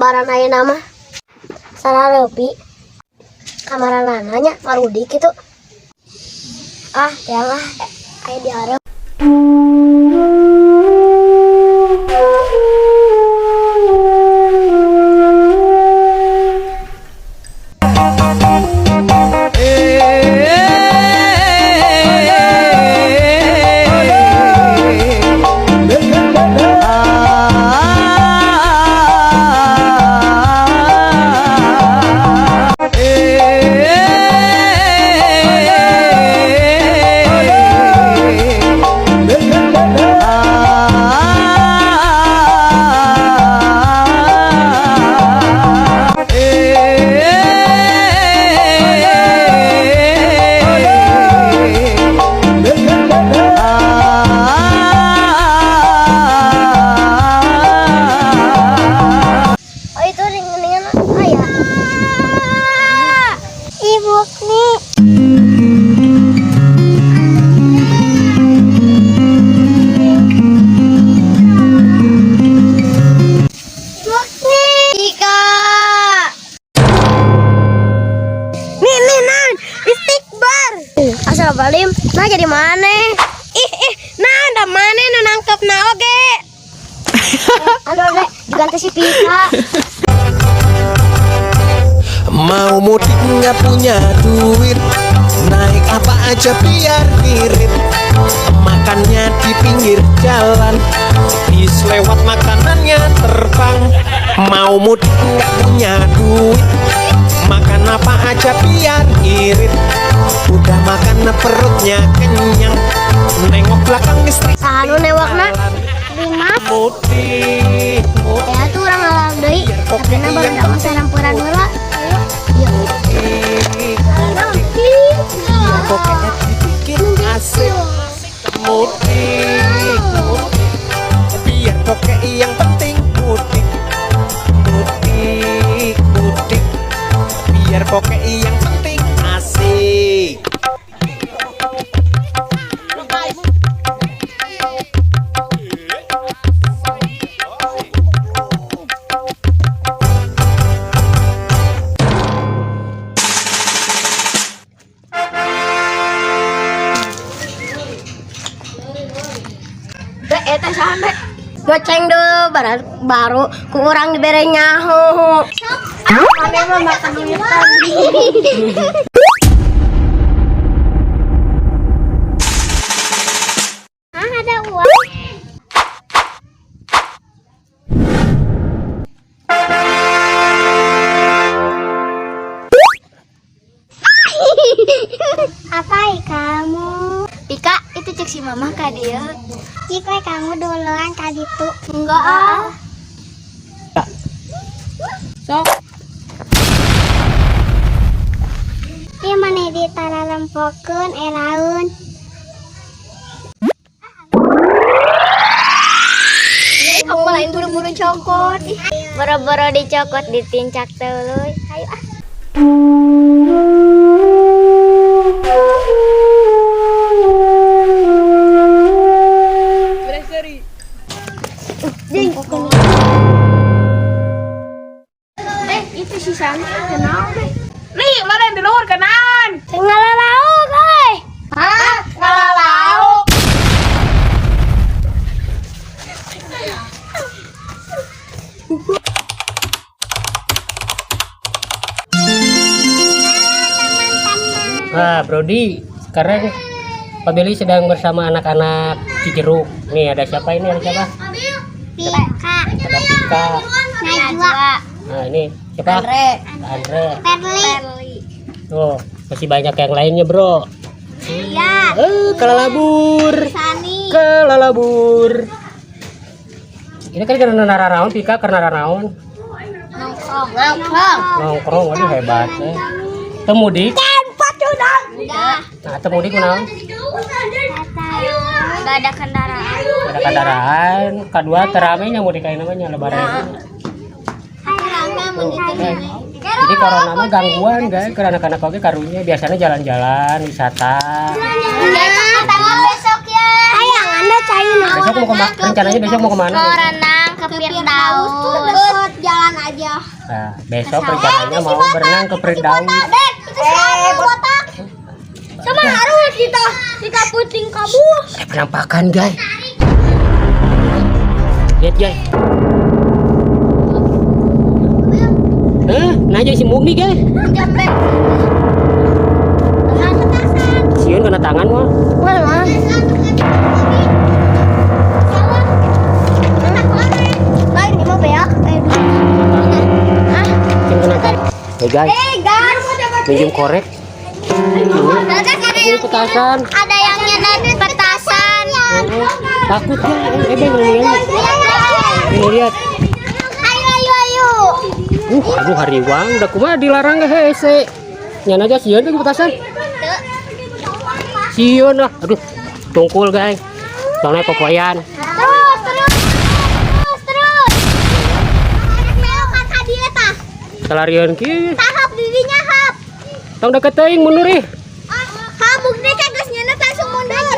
lebaran aya nama sarareupi kamaran nanya marudik itu ya lah kayak diharap Balim, nah jadi mana? Nah ada mana nangkep na oge? Aduh oge, diganti si Pika. Mau mudik nggak punya duit, naik apa aja biar irit. Makannya di pinggir jalan, bis lewat makanannya terbang. Mau mudik nggak punya duit, makan apa aja biar irit. Udah makan perutnya kenyang, nengok belakang istri. Sanu newakna lima mudik. Ya tuh orang alam deui, tapi na baru da sarampuran heula. Ayo. Pokoknya dibikin asik. Mudik. Biar pokoknya yang penting mudik. Mudik. Biar pokoknya yang penting asik. Eta sampe goceng deh baru ku urang dibere nyaho. Ane mah makan duitan. Ada uang. Apa kamu? Pika, itu cek si mama ka dia. Cik kamu duluan ka ditu. Enggak Sok. Ieu mane ditaralempokeun eraun. Kamu lain buru-buru cokot. Boro-boro dicokot ditincak teuleui. Hayu ah. Itu si Sani kenal deh. Nih, mana yang di luar kenalan? Ngalalauk euy. Hah? Ngalalau. Nah, Brody, sekarang Pak Billy sedang bersama anak-anak Cijeruk. Nih, ada siapa ini? Ada siapa? Pika. Ada Pika. Najwa. Nah, ini siapa? Andre. Perli. Tuh, masih banyak yang lainnya, Bro. Iya. Kelalabur. Sani. Kelalabur. Ini kan karena naraon, Pika karena naraon. Nongkrong, waduh hebat. Temudik. Nah, temudik kunaon? Gak ada kendaraan. Ada kendaraan. Kedua teramenya mudik kayak namanya lebaran. Jadi corona mah gangguan guys, ke anak-anak oke karunya biasanya jalan-jalan wisata. Besok ya. Ayang Anda cair. Besok mau kemana? Rencananya besok mau kemana? Mau renang ke Firdaus. jalan aja. Nah, besok rencananya mau berenang ke Firdaus. Dek, itu siapa botak? Sama harus kita puting kamu. Penampakan, guys. Lihat, guys. Nah aja si Mugni, guys. Jampe. Dengan petasan. Siun kena tangan mah. Mana? Lain di mana ya? Siun kena tangan. Hey guys, minjem korek. Ini petasan. Ada yang nyenet petasan. Takut ya, bang lihat. Ini lihat. Ayo. Aduh hariwang, udah kumaha dilarang ke hese. Nyan aja sieun ke petasan. Sieun lah, aduh tungkul guys. Soalnya popoyan. Terus. Anak melokan hadiah tah. Salarian ki. Tahap dirinya hap. Tong deket teuing mundur ih. Kamu nih kan geus nyenet langsung mundur.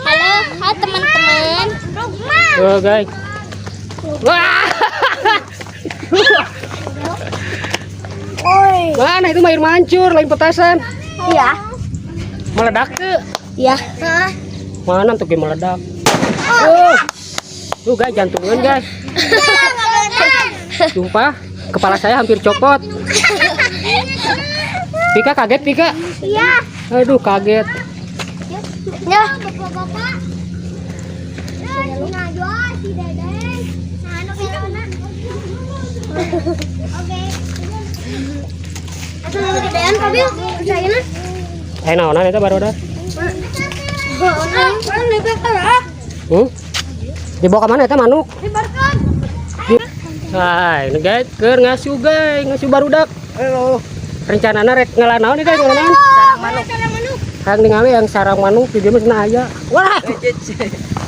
Halo teman-teman. Oh guys. Wah. Oi. Mana itu air mancur lain petasan. Iya. Meledak ke. Iya. Mana tuh kayak meledak. Tuh guys jantungan guys. Sumpah kepala saya hampir copot. Pika kaget Pika. Iya. Aduh kaget. Ya. Bapak-bapak. Si Dedeng. Oke. Dedean kabil percayana. Naonan itu baru dah. Dibawa ke mana itu manuk? Dibarkan. Hai, ini guys, keur ngasuh barudak. Halo. Rencanana rek ngelanaon nih guys, ngelanaon. Sarang manuk. Kang ningali yang sarang manuk di dia mah cenah aya. Wah.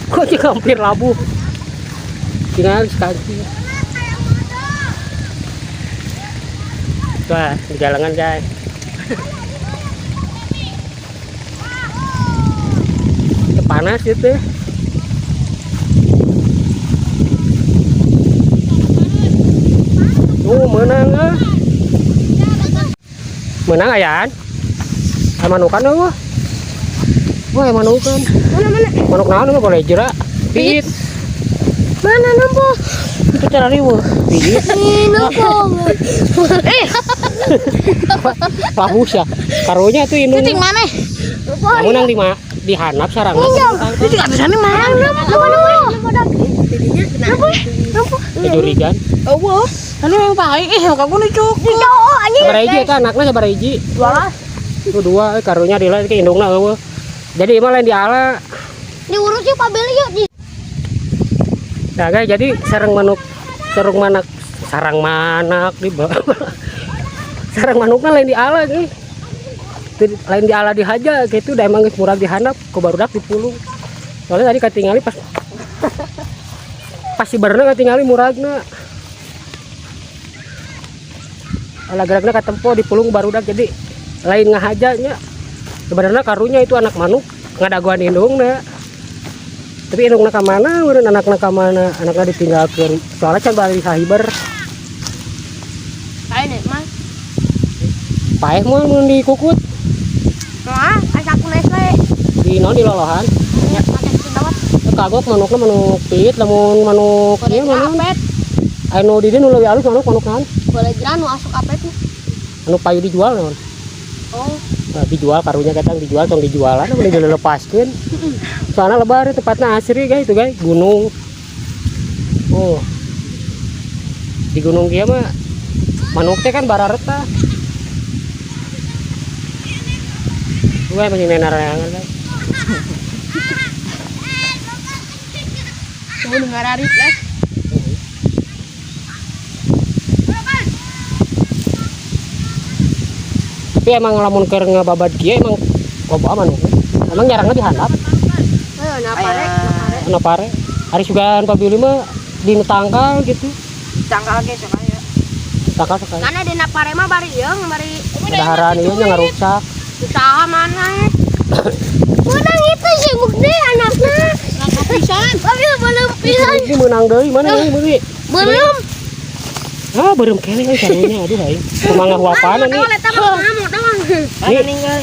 Kok cik hampir labuh. Tinggal sekali. Wah, di jalangan guys. Panas gitu. Menang ah. Menang ayaan. Manukan eueuh. Wah, manukan. Mana? Manuk naon mah boleh jerak. Pit. Mana nampo? Itu cara riweuh. Pit. Nampo. Pahus ya. Karunya tuh indung. Cing mana? Kamu nang dihanap sarang. Itu enggak bisa nih mana? Nampo. Kejurigan. Oh, anu yang baik kamu nih cukup. Sabaraiji eta anakna sabaraiji? 12. Itu 2 karunya di lain ke indungna eueuh. Jadi mah lain diala. Diurus yuk Pak Beli yuk. Nah guys, jadi sarang manak di bawah. Sarang manukna lain diala guys. Lain diala dihaja gitu udah emang geus murag dihandap ku barudak dipulung. Soalnya tadi katingali pas si berenang katingali muragna. Gerak-gerakna katempo dipulung barudak jadi lain ngahajanya. Sebenarnya karunya itu anak manuk ngadaguan indungna. Tapi indungna ka mana? Meureun anakna ka mana? Anakna ditinggalkeun. Soalnya can bari sahiber. Ayo nih, Mas. Paeh mah mun dikukut. Nah, asaku Nestle. Di naon di lolohan. Ya, pakai sedawat. Kagok manukna manuk pit lamun manuk ieu mana? Anu di dieu nu leuwih alus manuk naon? Boleh jalan nu asup apet mah. Anu payu dijual naon? Oh. Nah, dijual karunya kadang dijual tong dijualan boleh dilepaskeun. Soalnya lebar tempatnya asri guys itu guys, gunung. Oh. Di gunung dia mah manuk teh kan barareta. Gue masih nenarayangan guys. Coba dengar Arif lah. Tapi emang lamun keur ngababat kieu emang loba manuk. Emang jarangna dihandap. Ayo napare. Napare. Hari sugan pabili mah di tangkal gitu. Tanggal ge sakaya. Tangkal sekali. Karena di napare mah bari yeung bari Daharan ieu nya ngarusak. usaha mana. Menang itu si Mugni anaknya. Ini menang deui mana deui meuli. Belum. Ah, beureum kene euy karunya aduh aing. Kumaha huapanan nih. Eta mah ngamuk doang. Nih ninggal.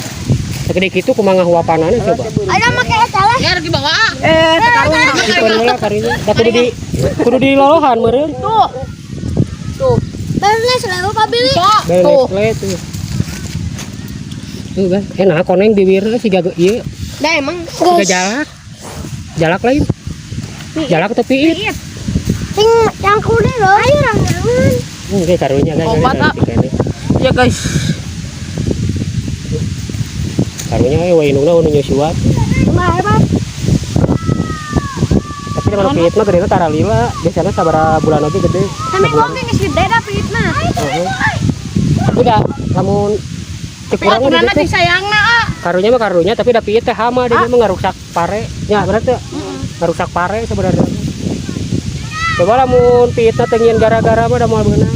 Segede kitu kumaha huapanana coba. Ada make eta lah. Ya di bawah. Sekarang Dikeun heula karunya. Da kudu di lolohan meureun. Tuh. beres lah kabili. Beles tuh. Tuh kan, enak koneng bibirna siga ieu. Da emang Siga jalak. Jalak lain. Jalak tapi iit. sing cangkul deh loh. Ayo rangangan. Kayak karunya kan. Obat, ah. Ya guys. Karunya we indungna nu nyusuat. Nah, hebat. Tapi da mana piit mah gedena taralila. Biasana sabaraha bulan oge gede. Kami ngomong geus gede da pitna. Tapi da lamun teu kurang mah Aturan di teh sayangna karunya mah karunya tapi da piit teh hama dia mah ngarusak pare. Ya bener teh. Ngarusak pare sebenarnya. Coba lamun piitna teh ngieun gara-gara mah da moal beunang.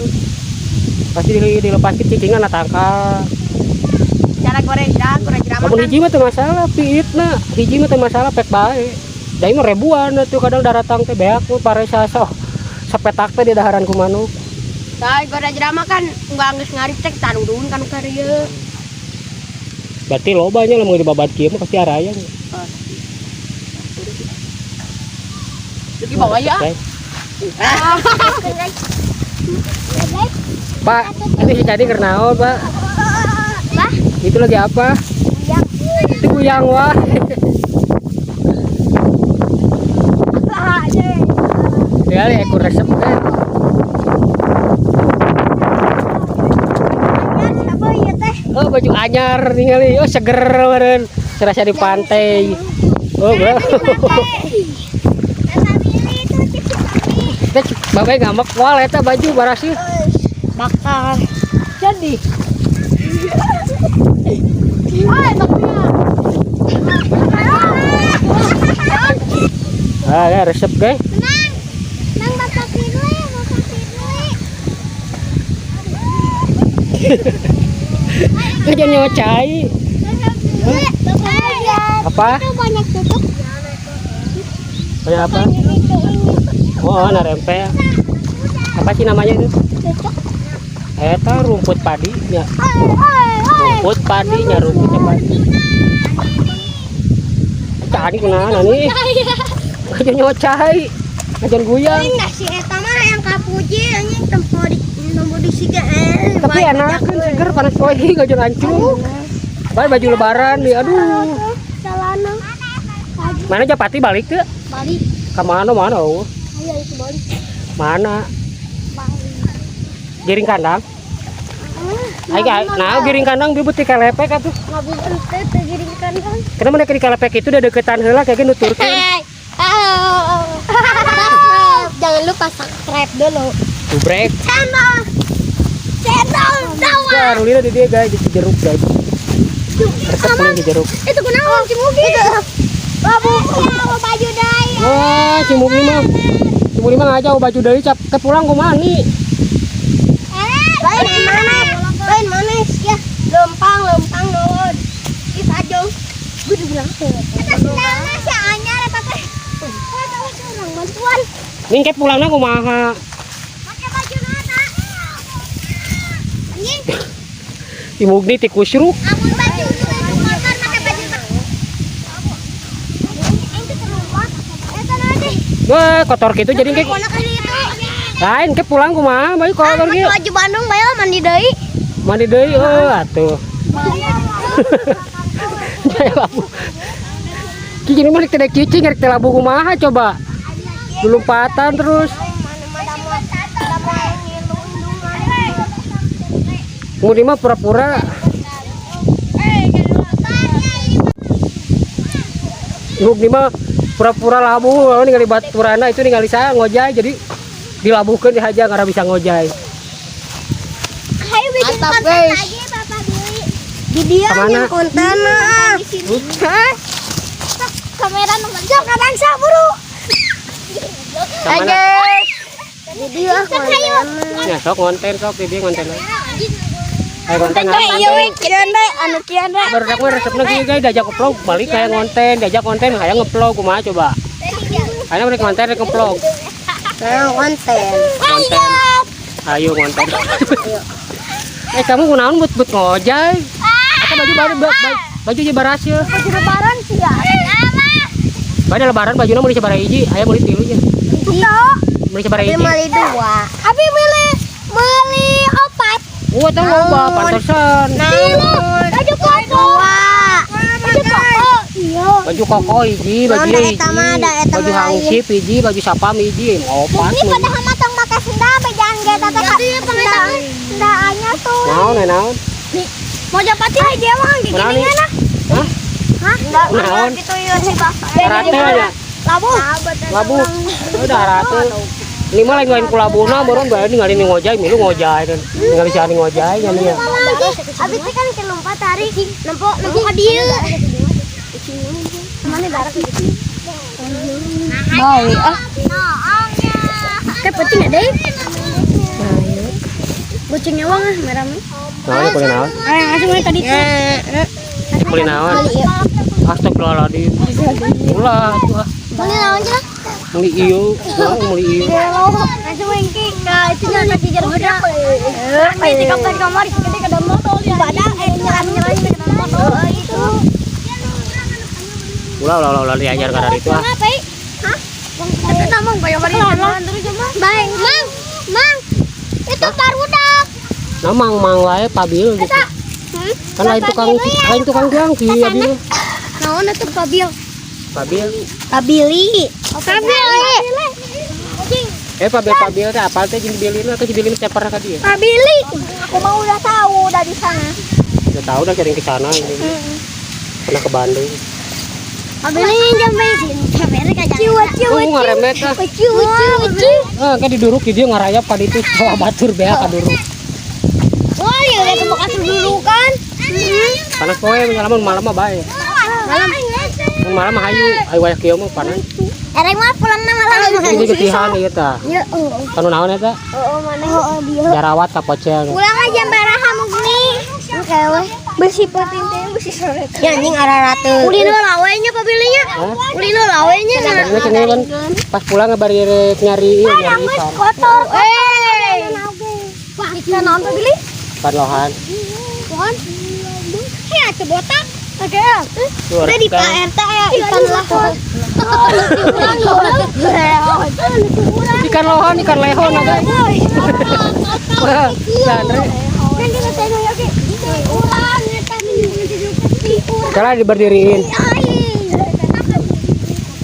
Pasti dilepasin cicingan natangka. cara goreng jerama Lamun hiji mah teu masalah piitna. Hiji mah teu masalah pek bae. Da mah ribuan tuh kadang daratang teh beak tuh pare saso. Sapetak teh di daharan ku manuk. Tah goreng jerama kan enggak geus ngaricek tarudun kan ka dieu. Berarti lobanya lamun dibabat kieu mah pasti araya. Di bawah ya. Oke. Pak, ini si Cadi kernaon, Pak? Lah, Itu lagi apa? yang Itu kuyang, wah. aja. Ya, ekor resep kan. Siapa ya teh? Oh, baju anyar ningali. Oh, seger meureun. Serasa di pantai. Oh, bro. Babai ngambek wal eta baju barasil. Bakal. Jadi. Ah, ya resep guys. Nang bapak pilih, bapak pilih. Kerja nyocai. Apa? Itu banyak tutup. Kayak apa? Oh, narempe. Apa sih namanya itu? Tutup. Eta rumput padi nya. Rumput padi nya rumputnya padi. Cari kunaon nih? Kerja nyocai. Ngajan guyang. Ini nasi eta mah yang kapuji anjing tempo di siga. Tapi enak kan seger panas poe ngajan hancur. Bae baju lebaran nih aduh. Salana. Mana Japati balik tuh? Balik. Ke mana oh? Ayo itu balik. Mana? Balik. Giring kandang. Nah, giring kandang bibut ti kalepek atuh. Ngabul ente teh giring kandang. Kenapa mereka di kalepek itu udah deketan heula kayak gitu nuturkeun. Jangan lupa subscribe dulu. Bubrek. Channel tawa. Ya, rulina di dia guys di jeruk guys. Resep di jeruk. Itu kunaon si Mugi? Babu baju dai. Wah, cimuk lima. Cimuk lima aja baju dari cap ke pulang kumaha nih. Lain mana? Lain mana ya? Lempang nuhun. Di Sajong. Gue dibilang eta sendalna si anyar eta teh. Eta orang bantuan. Ning ke pulangna kumaha? Pakai baju nata. Anjing, Cimuk ni ti kusruk. amun baju motor pakai baju tak. Ente terlupa. Eta nanti. Wah, kotor gitu jadi ke Mana kali itu? lain ke pulang kumaha bae kotor Pakai gitu. baju Bandung bae lah, mandi deui. Mandi deui atuh. Jaya labu. Ki mah rek teh cicing rek teh labu kumaha coba. Lumpatan terus. Kemudian mah pura-pura. Ibu mah pura-pura labu, lalu ningali baturana itu ningali saya ngojay jadi dilabuhkeun dihaja karena bisa ngojay. Ayo bikin Mantap, konten guys. lagi Bapak Dewi. Di dia Kemana? bikin konten di sini. Hah? Kamera nomor jok kadang buru. Kemana? Di dia konten. Ya sok ngonten sok di dia ngonten. Ayo konten Iya weh, kian deh, anu kian deh. Baru resepna kieu guys diajak ngeplog balik kayak ngonten, diajak konten hayang ngeplog kumaha coba. Ayo mereka konten rek ngeplog. Konten. Konten. Ayo konten. Kamu kunaon but ngojay? Atau baju jebaras ya? Baju lebaran sih ya. Bade lebaran bajuna meuli sabaraha hiji, aya meuli 3 nya. Itu. Meuli sabaraha hiji. Beli 2. Abi beli 4. Oh, teh loba pantesan. Baju koko. Baju koko. Iya. Baju koko hiji, baju hiji. Baju hangsip hiji, baju sapam hiji, opat. Ini pada matang make senda bejaan ge tata ka. Sendaannya tuh. Naon? Mau japati aja mah gini nah. Hah? Naon? Gitu ya si Bapak. Rate nya. Labu. Udah rate. Ini mah lain ku labuna baru bae ningali ngojay, milu ngojay kan. Ningali si ani ngojay nya nya. Abis itu kan ke lompat tarik nempok ka dieu. Mana darah gitu. Baik Kayak penting ada Kucingnya wang merah. Naon kulit naon? Langsung tadi tuh. Kulit naon? Astagfirullahaladzim. Ulah tuh. Beli naon aja. Muli ieu, muli ieu. Langsung wengki ka itu nya kasih jeruk udah. Di kamar kita ke dalam motor ya. Ada nyerang ke dalam motor itu. Ulah diajar ka dari itu ah. Apa? Hah? Tapi namang bayar bari terus mah. Baik, Mang. Itu barudak. Namang wae pabil gitu. Kan lain tukang jangki abil. Naon atuh pabil? Pabil. Pabili. Pabil teh apal teh jeung bilina atau bilina teh pernah ka dieu? Pabili. Aku mah udah tahu udah di sana. Udah tahu udah kirim ke sana ini. Pernah ke Bandung. Pabili jam bensin. Kamera ka jangan. Oh ngaremet ah. Ah kan diduruk di dieu ngarayap ka ditu salah batur bea ka duruk. Wah, ya udah temu kasih dulu kan. Panas poe ngalamun malam mah bae. Malam mah hayu wae kieu mah panas. Ereng mah pulang na malam. Ini getihan ieu tah. Ya, Kanu naon eta? mana? Dia. Jarawat ka pocel. Pulang aja baraha mugni. Oke weh. Besi penting teh besi sore. Ya anjing ararate. Ulino lawenya pabilinya. Ulino lawenya. Ini kan pas pulang bari nyari ikan. Kotor. Wah, kita naon pabili? Padlohan. Pohon. Heh, atuh botak. Oke. Udah di PRT ya ikan lahon. Ikan lohan, ikan lehon ada. Wah, jandre. Kan kita tengok ya, Ki. Urang eta Kala diberdiriin.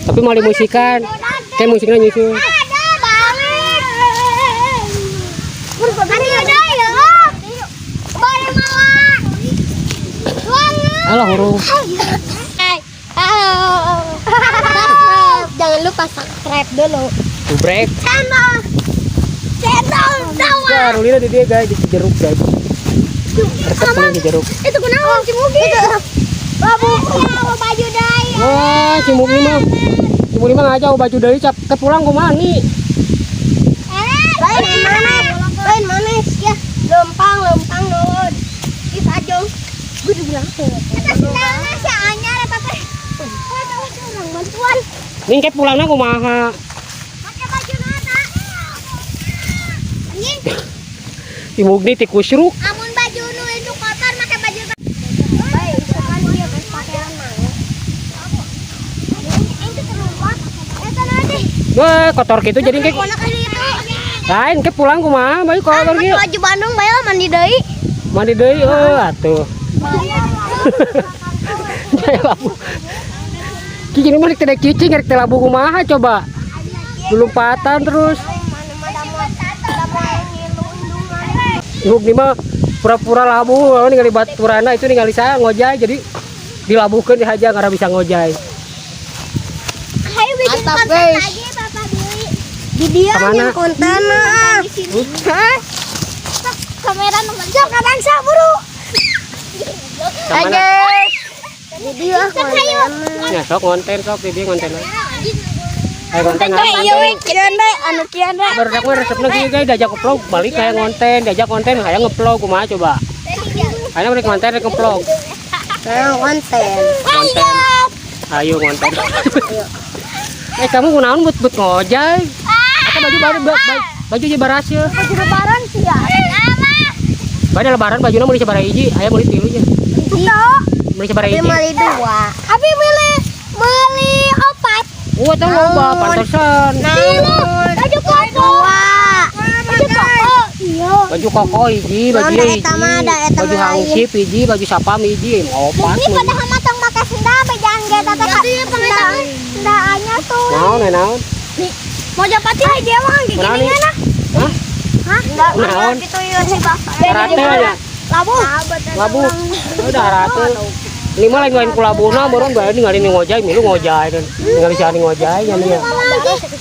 Tapi mau dimusikan. Kayak musiknya nyusul. Ada banget. Ada ya. Boleh mawa. Alah huruf. Jangan lupa subscribe dulu. Break. Channel Dawa. Ya, Rulina di dia guys di jeruk guys. Resep di jeruk. Itu kunaon cimugi? Babu baju dai. Wah, cimugi mah. Cimugi mah aja baju deui cap teh pulang kumaha ni? Lain mana ya? Lempang nuhun. Di Sajong. Gue udah bilang eta sendalna si anyar eta teh. Orang bantuan. Ning ke pulangna kumaha? Pakai baju nana. Anjing. Cimugi ti kusruk. Amun baju nu itu kotor make baju. Baik, kan dia pakaian mah. Ini terlupa. Eta nanti. Wah, kotor gitu jadi ke. Mana kali itu? Lain ke pulang kumaha? Bae kotor Pakai gitu. baju Bandung bae mandi deui. Mandi deui atuh. Kayak labu. Kini mah tidak cuci ngerek teh labu kumaha coba. Lumpatan terus. Ibu ini mah pura-pura labu, lalu ningali baturana itu ningali saya ngojay jadi dilabuhkeun dihaja ngara bisa ngojay. Ayo bikin konten lagi Bapak Dewi. Di dia Kemana? bikin konten mah. Hah? Kamera nomor jok kadang saburu. Kemana? Di dia konten. Ya sok ngonten sok di dia ngonten. Ayo ngonten. Iya we kieu deh anu kieu deh. Barudak mah resepna kieu guys diajak ngeplog balik kayak ngonten, diajak konten hayang ngeplog kumaha coba. Ayo rek ngonten rek ngeplog. Konten. Konten. Ayo ngonten. Kamu kunaon but ngojay? Atau baju jebaras ya? Baju lebaran sih ya. Bade lebaran bajuna meuli sabaraha hiji, aya meuli 3 nya. Itu. Meuli sabaraha hiji. Beli 2. Abi beli 4. Oh, teh loba pantesan. Baju koko. Baju koko. Iya. Baju koko hiji, baju hiji. Baju hangsip hiji, baju sapam hiji, 4. Ini pada hamatang make senda bejang ge tata ka. Senda anya tuh. Naon? Mau japati aja mah gini nah. Hah? Hah? Naon? Gitu ya si Bapak. Rate nya. Labu. Udah rate. Lima lain ku labuna baru bae ningali ni ngojay, milu ngojay dan ningali si ngojay nya nih.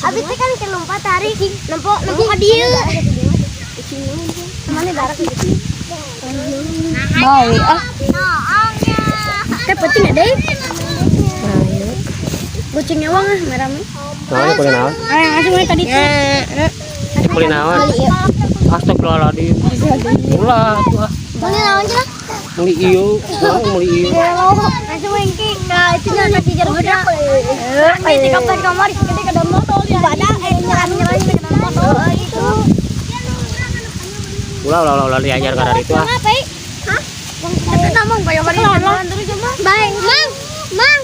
Abi teh kan ke lompat tarik nempok ka dieu. Mana darat gitu. Bau Teh penting ada. Kucingnya wang merah-merah. Naon kulit naon? Langsung tadi tuh. Kulit naon? Astagfirullahaladzim. Ulah tuh ah. Mana naon sih? Meuli ieu, meuli ieu. Langsung engke ka itu nya tadi jarum udah. Ini kapan kamar kita ke dalam motor ya. Badak nyerang-nyerang ke dalam motor itu. Ulah diajar ka dari itu ah. Ngapai? Hah? Itu namang bayar mari jalan terus cuma. Baik, Mang.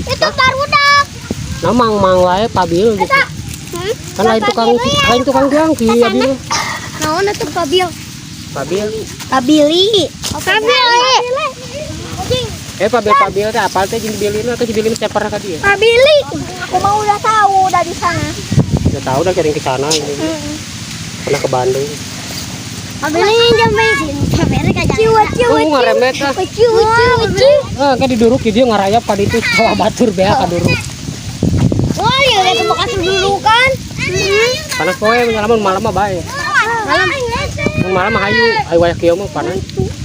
Itu barudak. Nah mang wae pabil gitu. Kan lain tukang jangki abi mah. Naon atuh pabil? Pabil. Pabili. Pabil teh apal teh jeung dibilina atau dibilin teh pernah ka dieu? Pabili. Aku mah udah tahu dari sana. Udah tahu udah kirim ke sana ini. Pernah ke Bandung. Pabili jam bensin. Kamera ka jangan. Oh ngaremet ah. Ucu. Kan diduruk di dieu ngarayap ka ditu sawah batur bea ka duruk. Wah, ya udah bekas dulu kan. Panas poe ngalamun malam mah bae. Malam mah hayu wae kieu mah panas.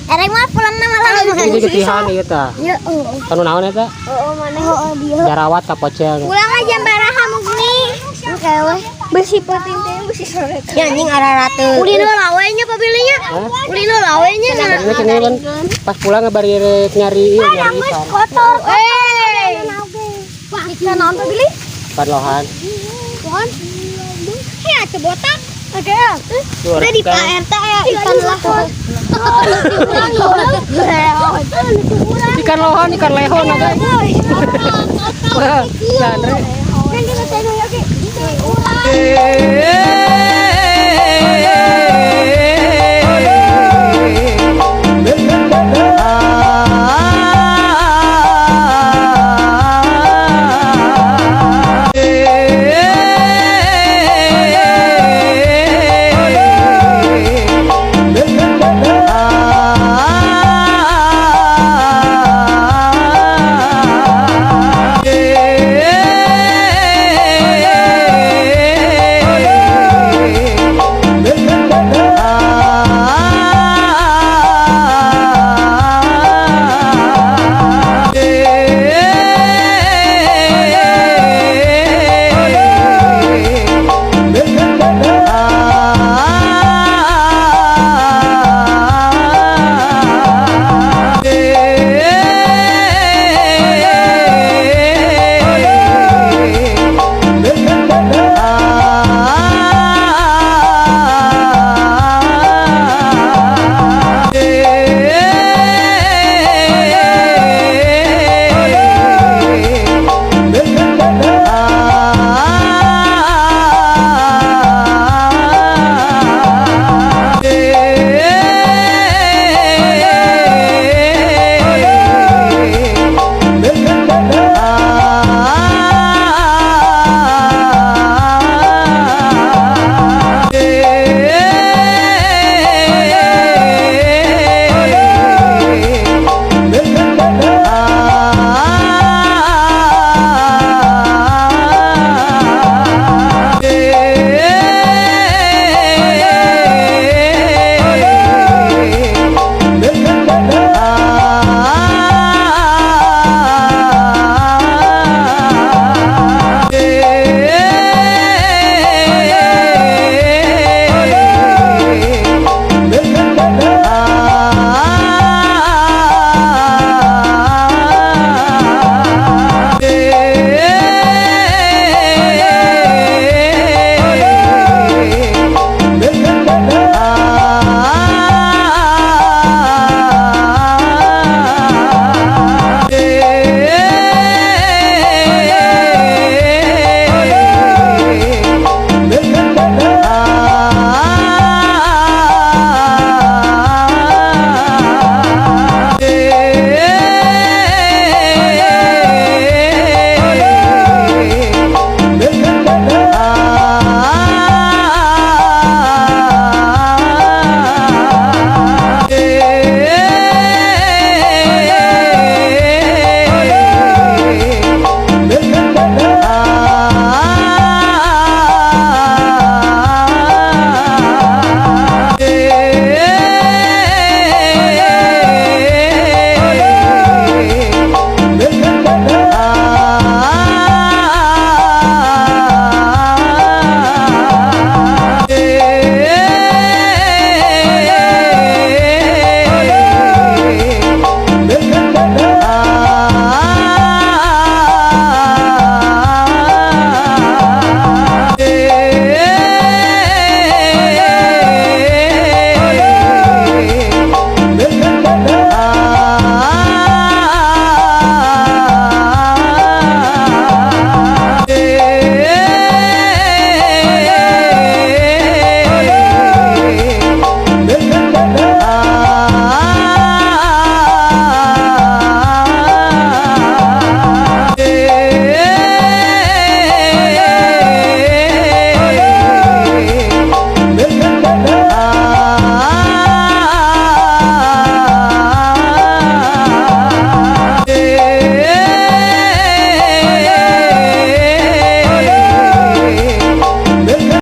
Ereng mah pulang na malam. Ini getihan ieu tah. Ya, Anu naon eta? mana? Dia. Jarawat ka pocel. Pulang aja baraha mugni. Oke weh. Besi penting teh besi sore. Ya anjing ararate. Ulino lawenya pabilinya. Ulino lawenya. Karena cenah kan pas pulang bari nyari ikan. Kotor. Wah, kita naon pabili? Padlohan. Pohon. Hei, atuh botak. Oke. Udah di Pak RT ya ikan lahon. Ikan lohon, ikan lehon ada. Wah, Andre. Kan kita tengok lagi.